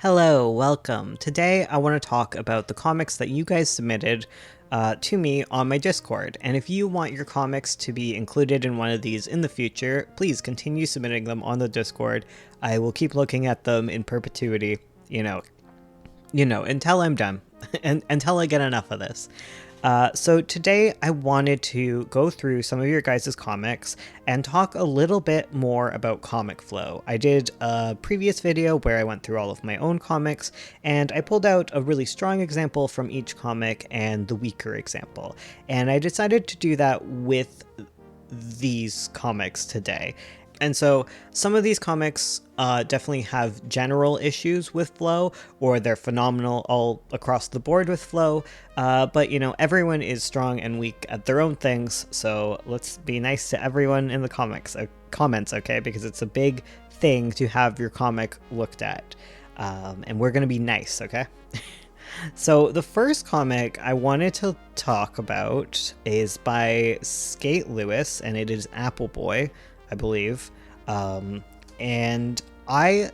Hello, welcome. Today I want to talk about the comics that you guys submitted to me on my Discord. And if you want your comics to be included in one of these in the future, please continue submitting them on the Discord. I will keep looking at them in perpetuity, until I'm done and until I get enough of this. So today I wanted to go through some of your guys' comics and talk a little bit more about comic flow. I did a previous video where I went through all of my own comics, and I pulled out a really strong example from each comic and the weaker example. And I decided to do that with these comics today. And so some of these comics definitely have general issues with flow, or they're phenomenal all across the board with flow. But everyone is strong and weak at their own things. So let's be nice to everyone in the comments, okay? Because it's a big thing to have your comic looked at. And we're going to be nice, okay? So the first comic I wanted to talk about is by Skate Lewis, and it is Apple Boy, I believe. And I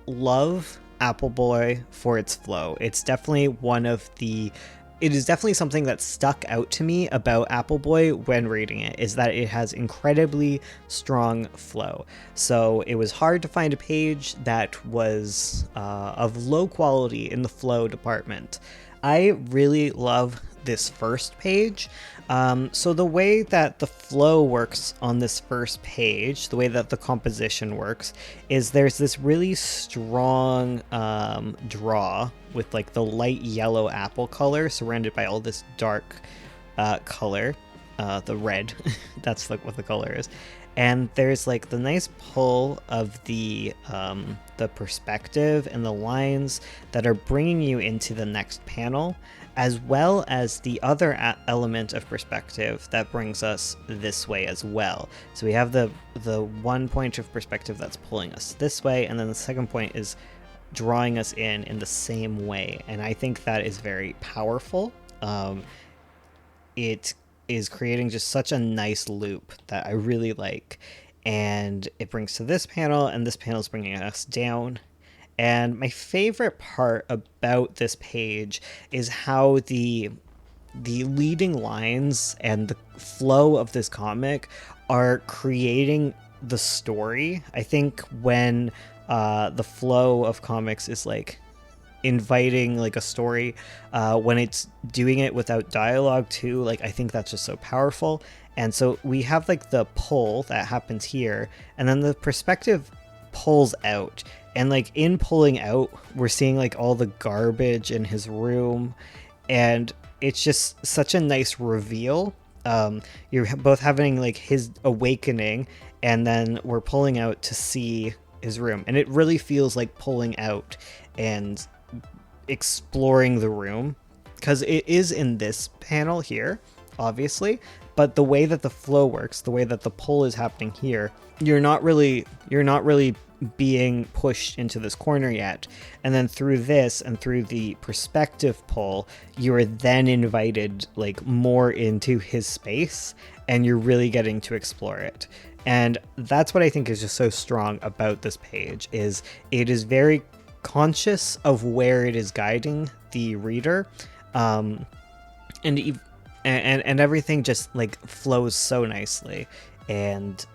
love Apple Boy for its flow. It is definitely something that stuck out to me about Apple Boy when reading it, is that it has incredibly strong flow. So it was hard to find a page that was of low quality in the flow department. I really love this first page. So the way that the flow works on this first page, the way that the composition works, is there's this really strong draw with like the light yellow apple color surrounded by all this dark color, the red. That's like what the color is. And there's like the nice pull of the perspective and the lines that are bringing you into the next panel, as well as the other element of perspective that brings us this way as well. So we have the one point of perspective that's pulling us this way, and then the second point is drawing us in the same way. And I think that is very powerful. It is creating just such a nice loop that I really like. And it brings to this panel, and this panel is bringing us down. And my favorite part about this page is how the leading lines and the flow of this comic are creating the story. I think when the flow of comics is like inviting like a story, when it's doing it without dialogue too, like I think that's just so powerful. And so we have like the pull that happens here, and then the perspective pulls out, and like in pulling out we're seeing like all the garbage in his room, and it's just such a nice reveal. You're both having like his awakening, and then we're pulling out to see his room, and it really feels like pulling out and exploring the room, because it is in this panel here obviously, but the way that the flow works, the way that the pull is happening here, you're not really being pushed into this corner yet. And then through this and through the perspective pull, you are then invited like more into his space, and you're really getting to explore it. And that's what I think is just so strong about this page, is it is very conscious of where it is guiding the reader. And everything just like flows so nicely. And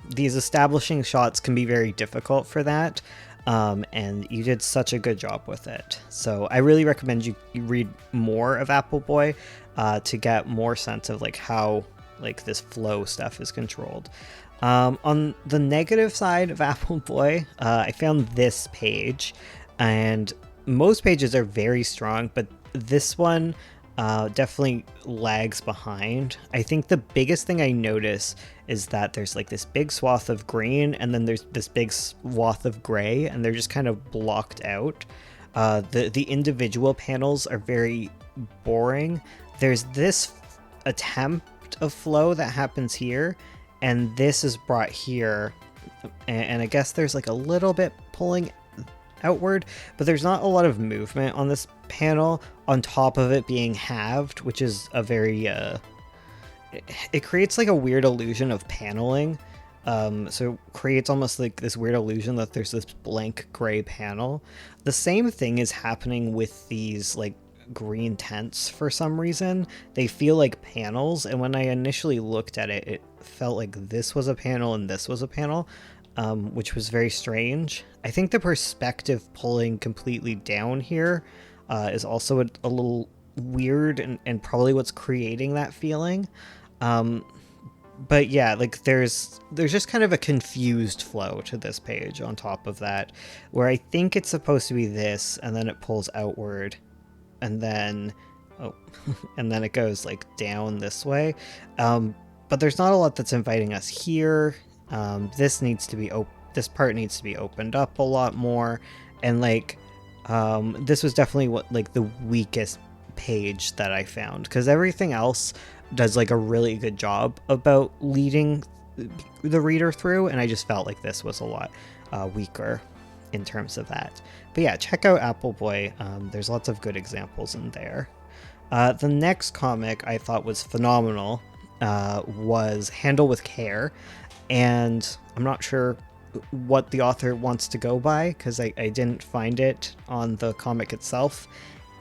these establishing shots can be very difficult for that, and you did such a good job with it. So I really recommend you read more of Apple Boy to get more sense of like how like this flow stuff is controlled. On the negative side of Apple Boy, I found this page, and most pages are very strong, but this one definitely lags behind. I think the biggest thing I notice is that there's like this big swath of green, and then there's this big swath of gray, and they're just kind of blocked out. The individual panels are very boring. There's this attempt of flow that happens here, and this is brought here, and I guess there's like a little bit pulling outward, but there's not a lot of movement on this panel, on top of it being halved, which is a very it creates like a weird illusion of paneling So it creates almost like this weird illusion that there's this blank gray panel. The same thing is happening with these like green tents for some reason. They feel like panels, and when I initially looked at it, it felt like this was a panel and this was a panel, which was very strange. I think the perspective pulling completely down here is also a little weird, and probably what's creating that feeling. But yeah, like there's just kind of a confused flow to this page on top of that, where I think it's supposed to be this, and then it pulls outward, and then and then it goes like down this way. But there's not a lot that's inviting us here. This part needs to be opened up a lot more, and like this was definitely what like the weakest page that I found, because everything else does like a really good job about leading the reader through, and I just felt like this was a lot weaker in terms of that. But yeah, check out Appleboy. There's lots of good examples in there. The next comic I thought was phenomenal was Handle with Care, and I'm not sure what the author wants to go by, because I didn't find it on the comic itself,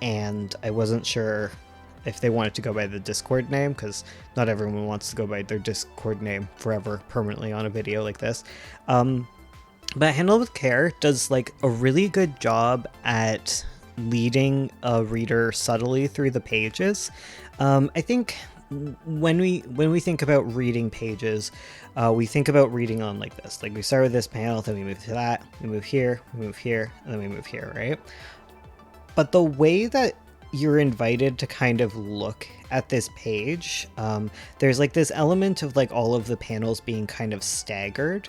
and I wasn't sure if they wanted to go by the Discord name, because not everyone wants to go by their Discord name forever permanently on a video like this. But Handle with Care does like a really good job at leading a reader subtly through the pages. I think when we think about reading pages, we think about reading on like this. Like we start with this panel, then we move to that, we move here, and then we move here, right? But the way that you're invited to kind of look at this page, there's like this element of like all of the panels being kind of staggered,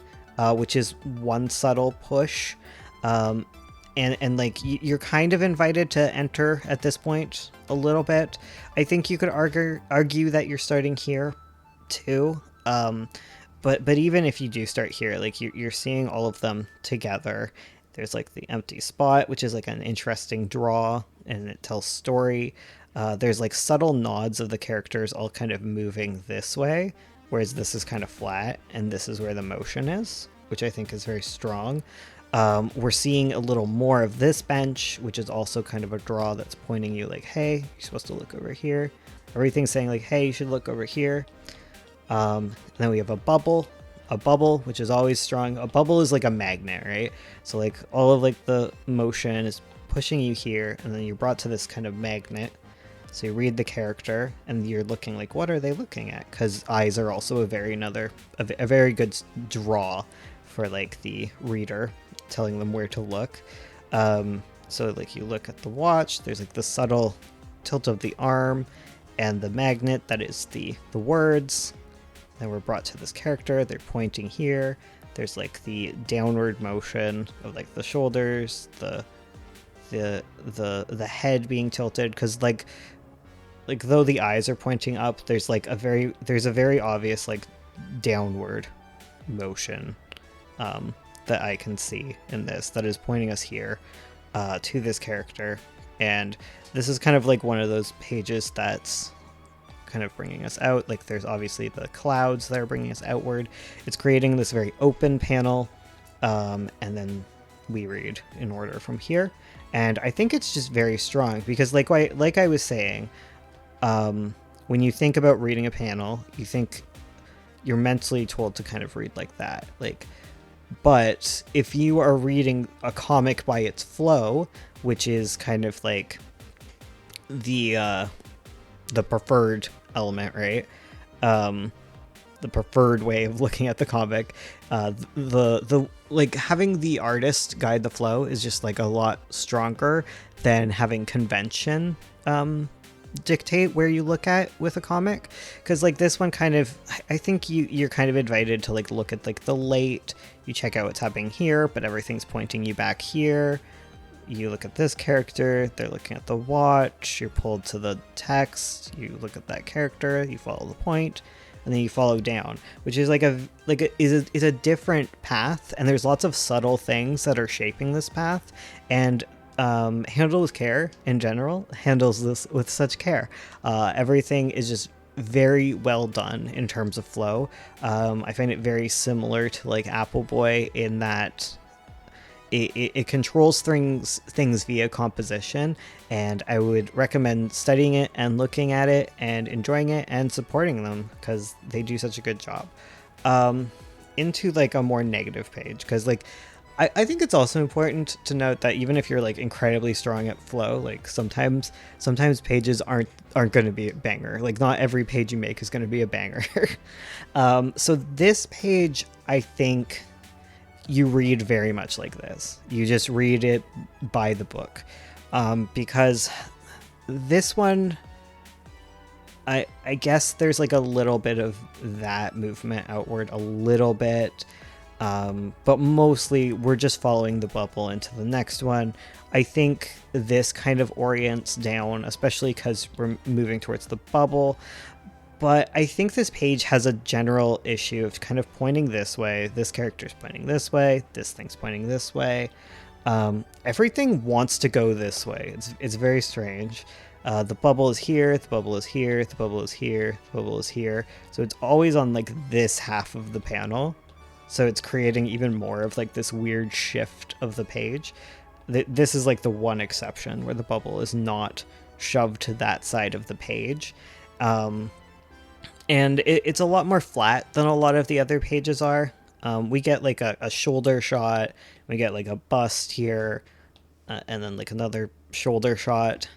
which is one subtle push. And like you're kind of invited to enter at this point a little bit. I think you could argue that you're starting here too. But even if you do start here, like you're seeing all of them together. There's like the empty spot, which is like an interesting draw, and it tells story. There's like subtle nods of the characters all kind of moving this way, whereas this is kind of flat, and this is where the motion is, which I think is very strong. We're seeing a little more of this bench, which is also kind of a draw that's pointing you like, hey, you're supposed to look over here. Everything's saying like, hey, you should look over here. And then we have a bubble, which is always strong. A bubble is like a magnet, right? So like all of like the motion is pushing you here, and then you're brought to this kind of magnet. So you read the character, and you're looking like, what are they looking at? Because eyes are also a very good draw for like the reader, telling them where to look. So like you look at the watch, there's like the subtle tilt of the arm and the magnet that is the words. Then we're brought to this character, they're pointing here. There's like the downward motion of like the shoulders, the head being tilted, because like though the eyes are pointing up, there's a very obvious like downward motion that I can see in this that is pointing us here to this character. And this is kind of like one of those pages that's kind of bringing us out. Like there's obviously the clouds that are bringing us outward. It's creating this very open panel, and then we read in order from here. And I think it's just very strong because like I was saying, when you think about reading a panel, you think you're mentally told to kind of read like that. But if you are reading a comic by its flow, which is kind of like the preferred element, right? The preferred way of looking at the comic, the like having the artist guide the flow is just like a lot stronger than having convention dictate where you look at with a comic. Because like this one kind of, I think you're kind of invited to like look at like the late, you check out what's happening here, but everything's pointing you back here. You look at this character, they're looking at the watch, you're pulled to the text, you look at that character, you follow the point, and then you follow down, which is is a different path, and there's lots of subtle things that are shaping this path. And Handle with Care in general handles this with such care. Everything is just very well done in terms of flow. I find it very similar to like Appleboy in that it controls things via composition, and I would recommend studying it and looking at it and enjoying it and supporting them because they do such a good job. Into like a more negative page, because like I think it's also important to note that even if you're like incredibly strong at flow, like sometimes pages aren't going to be a banger. Like not every page you make is going to be a banger. So this page, I think you read very much like this. You just read it by the book, because this one, I guess there's like a little bit of that movement outward, a little bit, but mostly we're just following the bubble into the next one. I think this kind of orients down, especially because we're moving towards the bubble. But I think this page has a general issue of kind of pointing this way. This character's pointing this way. This thing's pointing this way. Everything wants to go this way. It's very strange. The bubble is here. The bubble is here. The bubble is here. The bubble is here. So it's always on like this half of the panel. So it's creating even more of like this weird shift of the page. This is like the one exception where the bubble is not shoved to that side of the page. And it's a lot more flat than a lot of the other pages are. We get like a shoulder shot, we get like a bust here, and then like another shoulder shot.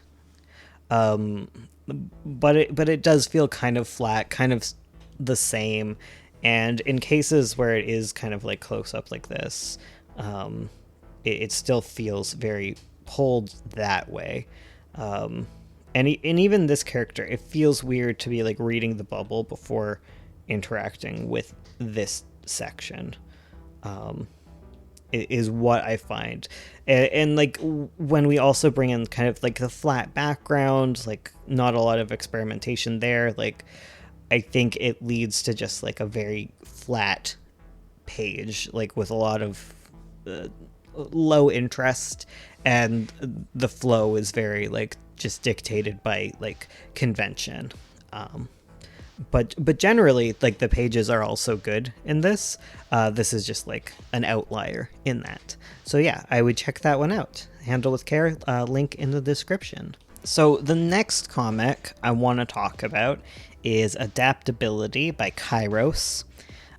But it does feel kind of flat, kind of the same. And in cases where it is kind of like close up like this, it still feels very pulled that way. And even this character, it feels weird to be like reading the bubble before interacting with this section. Is what I find. And like when we also bring in kind of like the flat background, like not a lot of experimentation there, like I think it leads to just like a very flat page, like with a lot of low interest, and the flow is very like just dictated by like convention. But generally, like the pages are also good in this. This is just like an outlier in that. So yeah, I would check that one out. Handle with Care, link in the description. So the next comic I want to talk about is Adaptability by Kairos.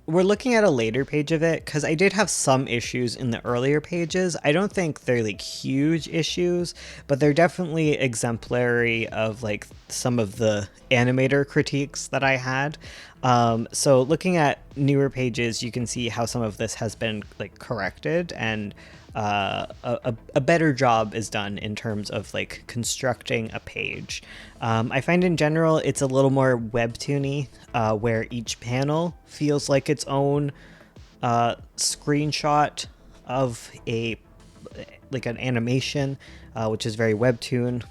We're looking at a later page of it because I did have some issues in the earlier pages. I don't think they're like huge issues, but they're definitely exemplary of like some of the animator critiques that I had. So looking at newer pages, you can see how some of this has been like corrected, and a better job is done in terms of like constructing a page. I find in general it's a little more webtoony, where each panel feels like its own screenshot of an animation, which is very webtoon.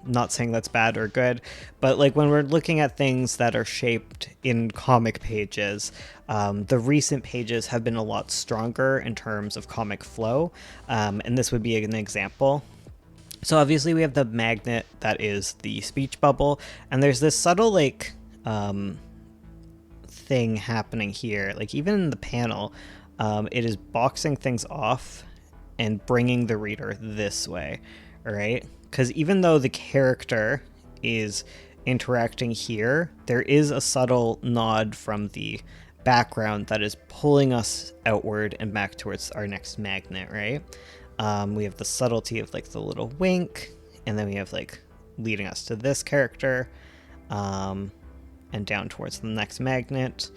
Not saying that's bad or good, but like when we're looking at things that are shaped in comic pages, the recent pages have been a lot stronger in terms of comic flow, and this would be an example. So obviously we have the magnet that is the speech bubble, and there's this subtle like thing happening here. Like even in the panel, it is boxing things off and bringing the reader this way, right? Because even though the character is interacting here, there is a subtle nod from the background that is pulling us outward and back towards our next magnet, right? We have the subtlety of like the little wink, and then we have like leading us to this character, and down towards the next magnet.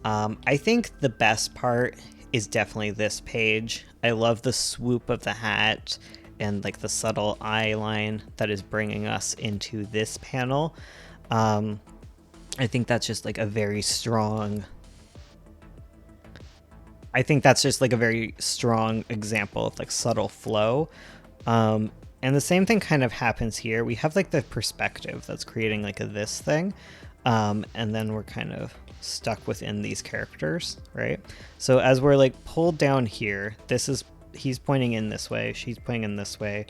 I think the best part is definitely this page. I love the swoop of the hat and like the subtle eye line that is bringing us into this panel. I think that's just like a very strong example of like subtle flow. And the same thing kind of happens here. We have like the perspective that's creating like this thing. And then we're kind of stuck within these characters, right? So as we're like pulled down here, he's pointing in this way, she's pointing in this way.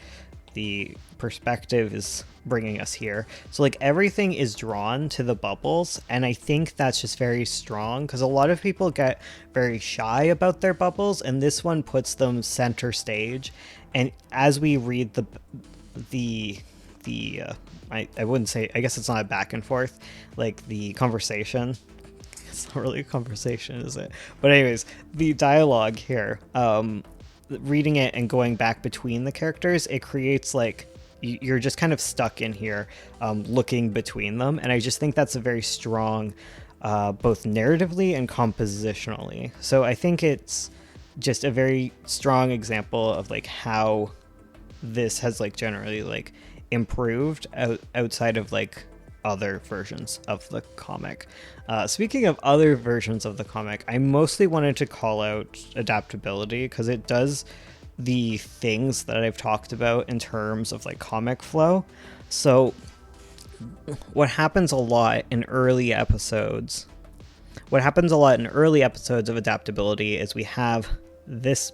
the perspective is bringing us here. So like everything is drawn to the bubbles, and I think that's just very strong because a lot of people get very shy about their bubbles, and this one puts them center stage. And as we read I wouldn't say, I guess it's not a back and forth, like the conversation. It's not really a conversation, is it? But anyways, the dialogue here, reading it and going back between the characters, it creates like you're just kind of stuck in here, looking between them. And I just think that's a very strong, both narratively and compositionally. So I think it's just a very strong example of like how this has like generally like improved outside of like other versions of the comic. Speaking of other versions of the comic, I mostly wanted to call out Adaptability because it does the things that I've talked about in terms of like comic flow. So what happens a lot in early episodes of Adaptability is we have this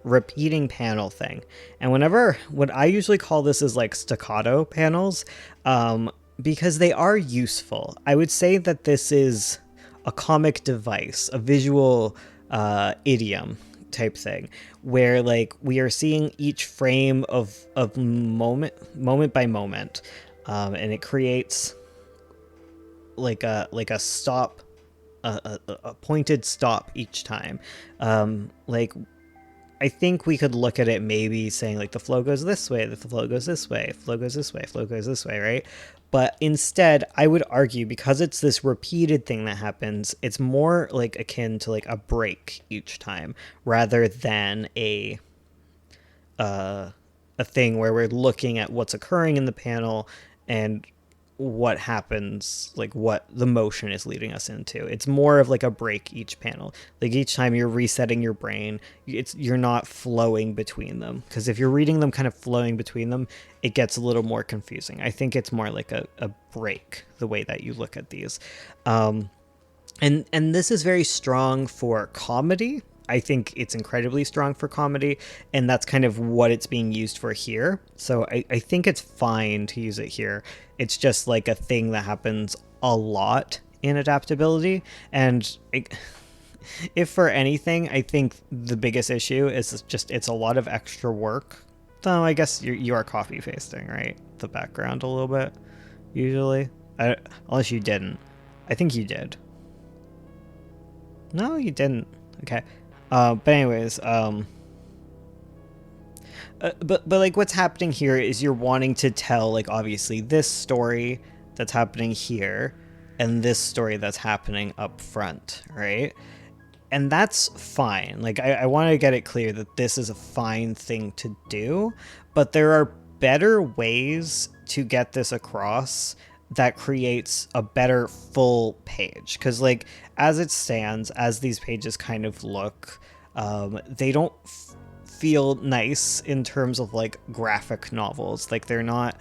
repeating panel thing. And what I usually call this is like staccato panels, because they are useful. I would say that this is a comic device, a visual idiom type thing, where like we are seeing each frame of moment by moment, and it creates like a stop, a pointed stop each time. Like I think we could look at it maybe saying like the flow goes this way, the flow goes this way, flow goes this way, flow goes this way, right? But instead, I would argue, because it's this repeated thing that happens, it's more like akin to like a break each time rather than a thing where we're looking at what's occurring in the panel and what happens, like what the motion is leading us into. It's more of like a break each panel. Like each time you're resetting your brain, you're not flowing between them. Because if you're reading them kind of flowing between them, it gets a little more confusing. I think it's more like a break, the way that you look at these. And this is very strong for comedy. I think it's incredibly strong for comedy, and that's kind of what it's being used for here. So I think it's fine to use it here. It's just like a thing that happens a lot in Adaptability. And if for anything, I think the biggest issue is just it's a lot of extra work. Though I guess you are copy pasting, right? The background a little bit, usually. Unless you didn't. I think you did. No, you didn't. Okay. But anyways, but like what's happening here is you're wanting to tell like obviously this story that's happening here and this story that's happening up front, right? And that's fine. Like I want to get it clear that this is a fine thing to do, but there are better ways to get this across that creates a better full page. Because like as it stands, as these pages kind of look, they don't feel nice in terms of like graphic novels. Like they're not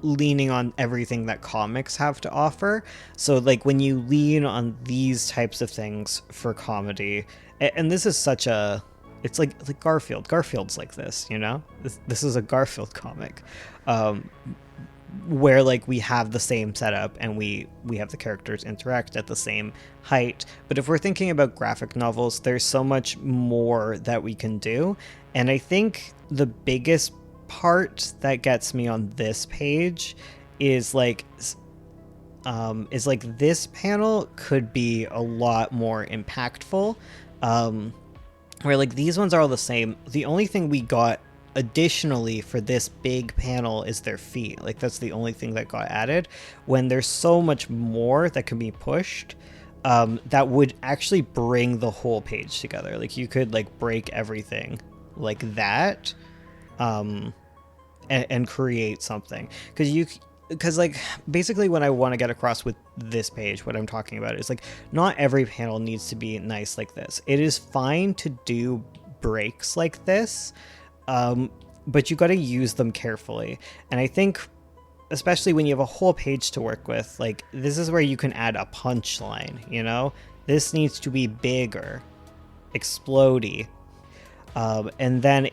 leaning on everything that comics have to offer. So like when you lean on these types of things for comedy, and this is such a, it's like Garfield's like this, you know, this is a Garfield comic, where like we have the same setup and we have the characters interact at the same height. But if we're thinking about graphic novels, there's so much more that we can do. And I think the biggest part that gets me on this page is like this panel could be a lot more impactful, where like these ones are all the same. The only thing we got additionally for this big panel is their feet. Like that's the only thing that got added, when there's so much more that can be pushed, that would actually bring the whole page together. Like you could like break everything like that, and create something. Because like basically what I want to get across with this page, what I'm talking about is like not every panel needs to be nice like this. It is fine to do breaks like this, but you got to use them carefully. And I think especially when you have a whole page to work with, like this is where you can add a punchline, you know? This needs to be bigger, explodey, and then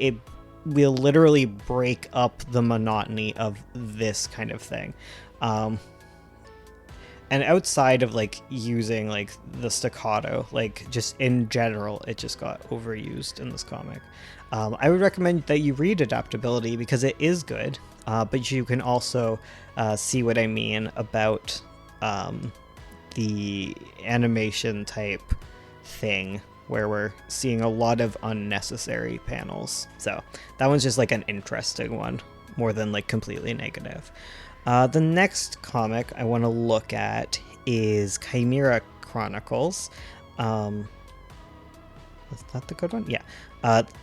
will literally break up the monotony of this kind of thing. And outside of like using like the staccato, like just in general, it just got overused in this comic. I would recommend that you read Adaptability because it is good, but you can also see what I mean about the animation type thing where we're seeing a lot of unnecessary panels. So that one's just like an interesting one more than like completely negative. The next comic I want to look at is Chymera Chronicles. Is that the good one? Yeah.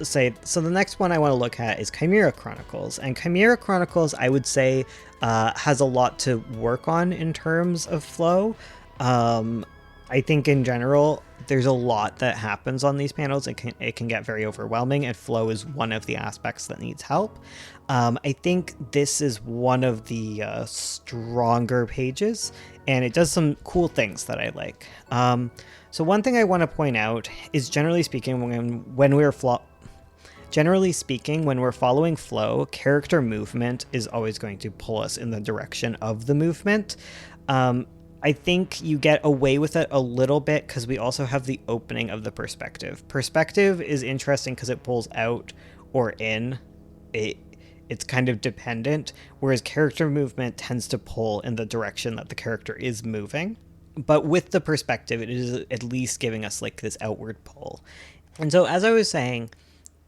So the next one I want to look at is Chymera Chronicles. And Chymera Chronicles, I would say, has a lot to work on in terms of flow. I think in general, there's a lot that happens on these panels. It can get very overwhelming, and flow is one of the aspects that needs help. I think this is one of the stronger pages, and it does some cool things that I like. So one thing I want to point out is, generally speaking, when we're following flow, character movement is always going to pull us in the direction of the movement. I think you get away with it a little bit because we also have the opening of the perspective. Perspective is interesting because it pulls out or in. It's kind of dependent, whereas character movement tends to pull in the direction that the character is moving. But with the perspective, it is at least giving us like this outward pull. And so, as I was saying,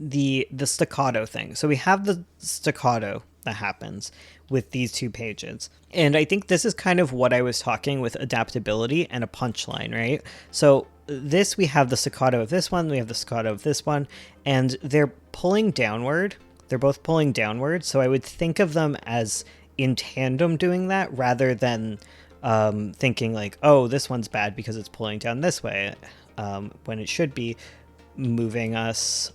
the staccato thing. So we have the staccato that happens with these two pages. And I think this is kind of what I was talking with adaptability and a punchline, right? So this, we have the staccato of this one, we have the staccato of this one, and they're pulling downward. They're both pulling downward. So I would think of them as in tandem doing that rather than thinking like, oh, this one's bad because it's pulling down this way, when it should be moving us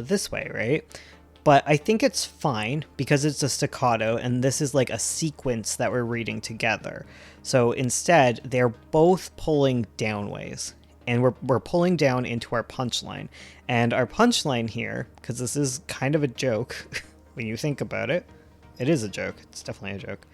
this way, right? But I think it's fine because it's a staccato and this is like a sequence that we're reading together. So instead, they're both pulling downways, and we're pulling down into our punchline. And our punchline here, because this is kind of a joke when you think about it, it is a joke. It's definitely a joke.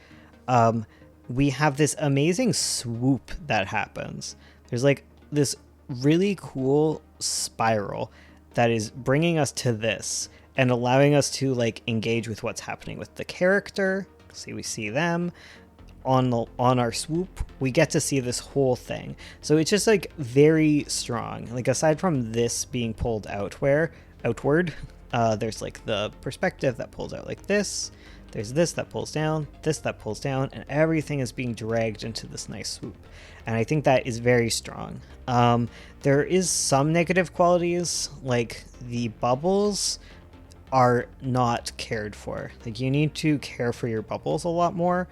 We have this amazing swoop that happens. There's like this really cool spiral that is bringing us to this and allowing us to like engage with what's happening with the character. See, we see them on our swoop. We get to see this whole thing. So it's just like very strong. Like aside from this being pulled outward, there's like the perspective that pulls out like this. There's this that pulls down, this that pulls down, and everything is being dragged into this nice swoop. And I think that is very strong. There is some negative qualities, like the bubbles are not cared for. Like you need to care for your bubbles a lot more.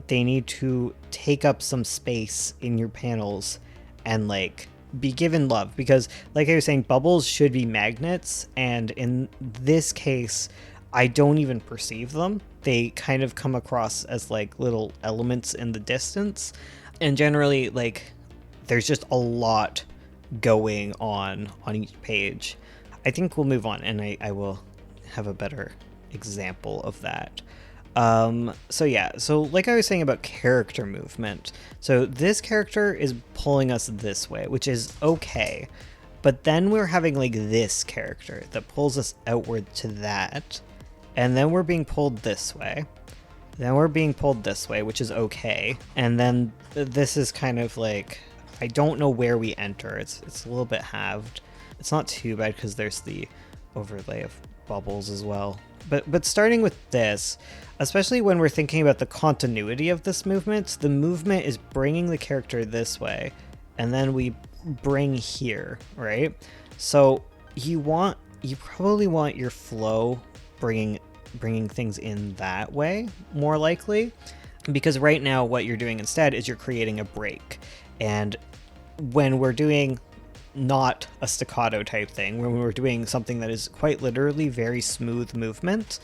They need to take up some space in your panels and like be given love, because like I was saying, bubbles should be magnets, and in this case I don't even perceive them. They kind of come across as like little elements in the distance, and generally like there's just a lot going on each page. I think we'll move on and I will have a better example of that. So like I was saying about character movement, so this character is pulling us this way, which is okay, but then we're having like this character that pulls us outward to that, and then we're being pulled this way, then we're being pulled this way, which is okay, and then this is kind of like, I don't know where we enter. It's a little bit halved. It's not too bad because there's the overlay of bubbles as well. But starting with this, especially when we're thinking about the continuity of this movement, the movement is bringing the character this way, and then we bring here, right? So you probably want your flow bringing things in that way, more likely, because right now what you're doing instead is you're creating a break. And when we're doing not a staccato type thing, when we're doing something that is quite literally very smooth movement,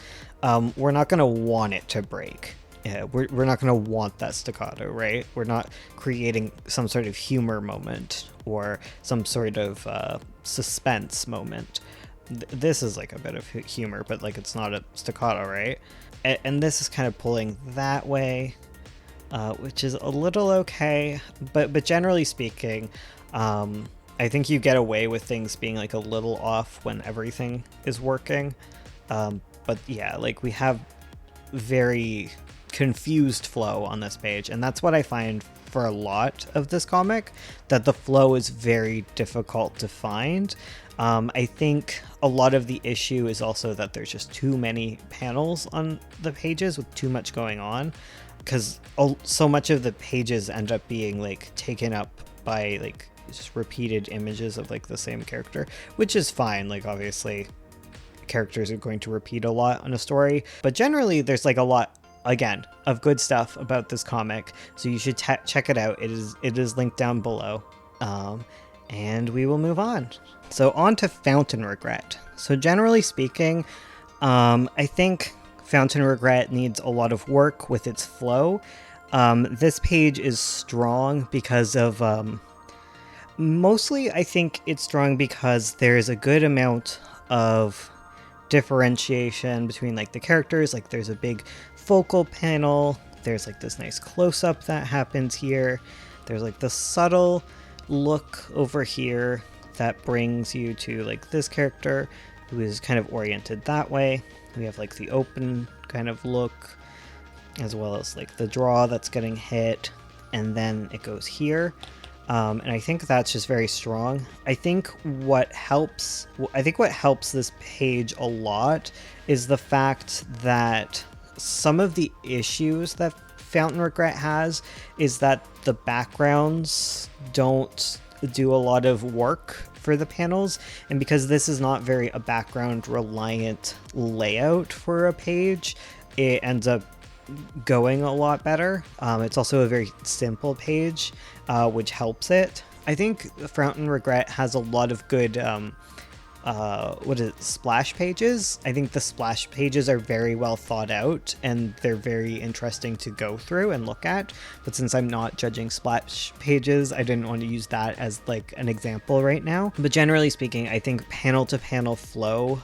we're not going to want it to break. Yeah, we're not going to want that staccato, right? We're not creating some sort of humor moment or some sort of suspense moment. this is like a bit of humor, but like it's not a staccato, right? And this is kind of pulling that way, which is a little okay, but generally speaking, I think you get away with things being like a little off when everything is working. But yeah, like we have very confused flow on this page, and that's what I find for a lot of this comic, that the flow is very difficult to find. I think a lot of the issue is also that there's just too many panels on the pages with too much going on, because so much of the pages end up being like taken up by like just repeated images of like the same character, which is fine. Like obviously characters are going to repeat a lot on a story, but generally there's like a lot, again, of good stuff about this comic, so you should check it out. It is linked down below, and we will move on. So on to Fountain Regret. So generally speaking, I think Fountain Regret needs a lot of work with its flow. This page is strong because of mostly I think it's strong because there's a good amount of differentiation between like the characters. Like there's a big focal panel, there's like this nice close-up that happens here, there's like the subtle look over here that brings you to like this character who is kind of oriented that way. We have like the open kind of look, as well as like the draw that's getting hit, and then it goes here. And I think that's just very strong. I think what helps this page a lot is the fact that some of the issues that Fountain Regret has is that the backgrounds don't do a lot of work for the panels, and because this is not very a background reliant layout for a page, it ends up going a lot better. It's also a very simple page, which helps it. I think Fountain Regret has a lot of good splash pages. I think the splash pages are very well thought out, and they're very interesting to go through and look at. But since I'm not judging splash pages, I didn't want to use that as like an example right now. But generally speaking, I think panel to panel flow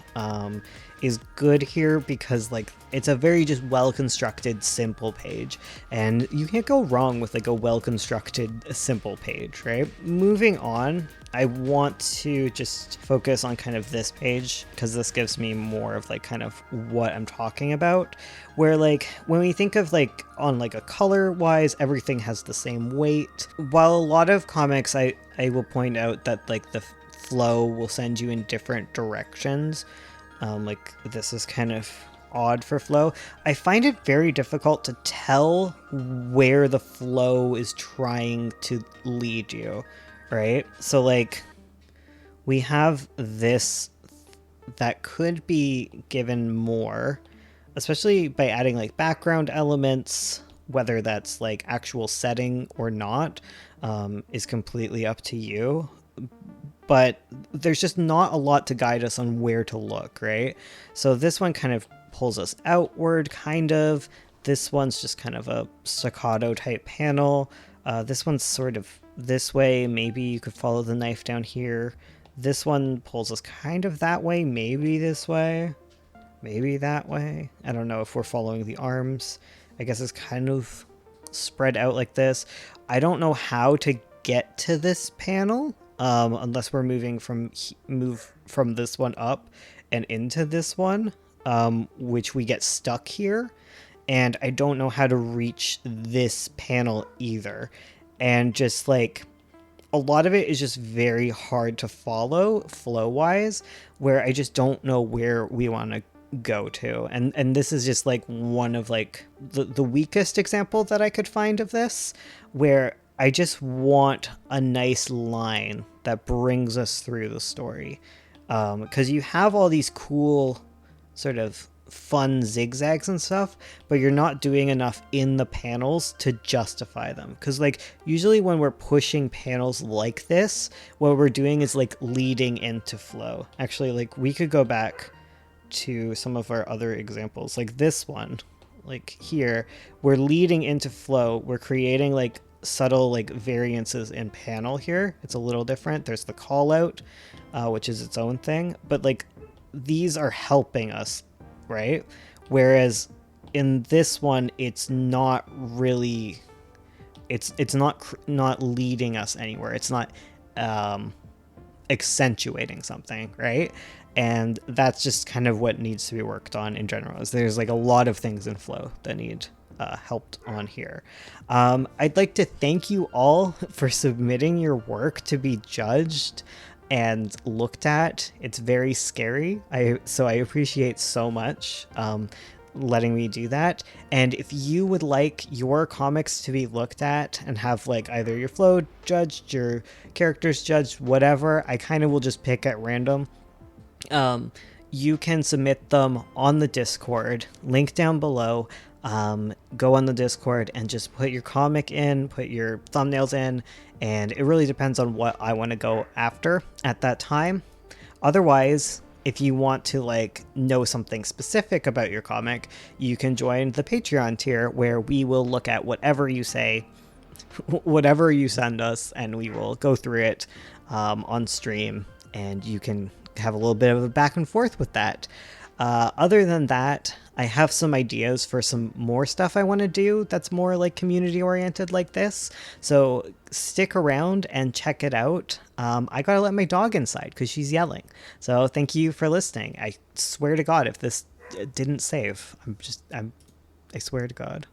is good here, because like it's a very just well constructed simple page, and you can't go wrong with like a well constructed simple page, right? Moving on, I want to just focus on kind of this page, because this gives me more of like kind of what I'm talking about, where like when we think of like on like a color wise, everything has the same weight. While a lot of comics, I will point out that like the flow will send you in different directions. Like this is kind of odd for flow. I find it very difficult to tell where the flow is trying to lead you, right? So like we have this that could be given more, especially by adding like background elements, whether that's like actual setting or not, is completely up to you. But there's just not a lot to guide us on where to look, right? So this one kind of pulls us outward, kind of. This one's just kind of a staccato type panel. This one's sort of this way. Maybe you could follow the knife down here. This one pulls us kind of that way, maybe this way, maybe that way. I don't know if we're following the arms. I guess it's kind of spread out like this. I don't know how to get to this panel. Unless we're move from this one up and into this one, which we get stuck here, and I don't know how to reach this panel either. And just like a lot of it is just very hard to follow flow wise, where I just don't know where we want to go to. And this is just like one of like the weakest example that I could find of this, where I just want a nice line that brings us through the story. Because you have all these cool sort of fun zigzags and stuff, but you're not doing enough in the panels to justify them. Because like usually when we're pushing panels like this, what we're doing is like leading into flow. Actually, like we could go back to some of our other examples, like this one, like here, we're leading into flow. We're creating like subtle like variances in panel here. It's a little different. There's the call out, which is its own thing, but like these are helping us, right? Whereas in this one, it's not really, it's not leading us anywhere. It's not um, accentuating something, right? And that's just kind of what needs to be worked on in general. Is there's like a lot of things in flow that need helped on here. I'd like to thank you all for submitting your work to be judged and looked at. It's very scary. So I appreciate so much letting me do that. And if you would like your comics to be looked at and have like either your flow judged, your characters judged, whatever, I kind of will just pick at random. You can submit them on the Discord, link down below. Go on the Discord and just put your comic in, put your thumbnails in, and it really depends on what I want to go after at that time. Otherwise, if you want to like know something specific about your comic, you can join the Patreon tier, where we will look at whatever you say, whatever you send us, and we will go through it on stream, and you can have a little bit of a back and forth with that. Other than that, I have some ideas for some more stuff I want to do that's more like community oriented like this. So stick around and check it out. I gotta let my dog inside because she's yelling. So thank you for listening. I swear to God, if this didn't save, I swear to God.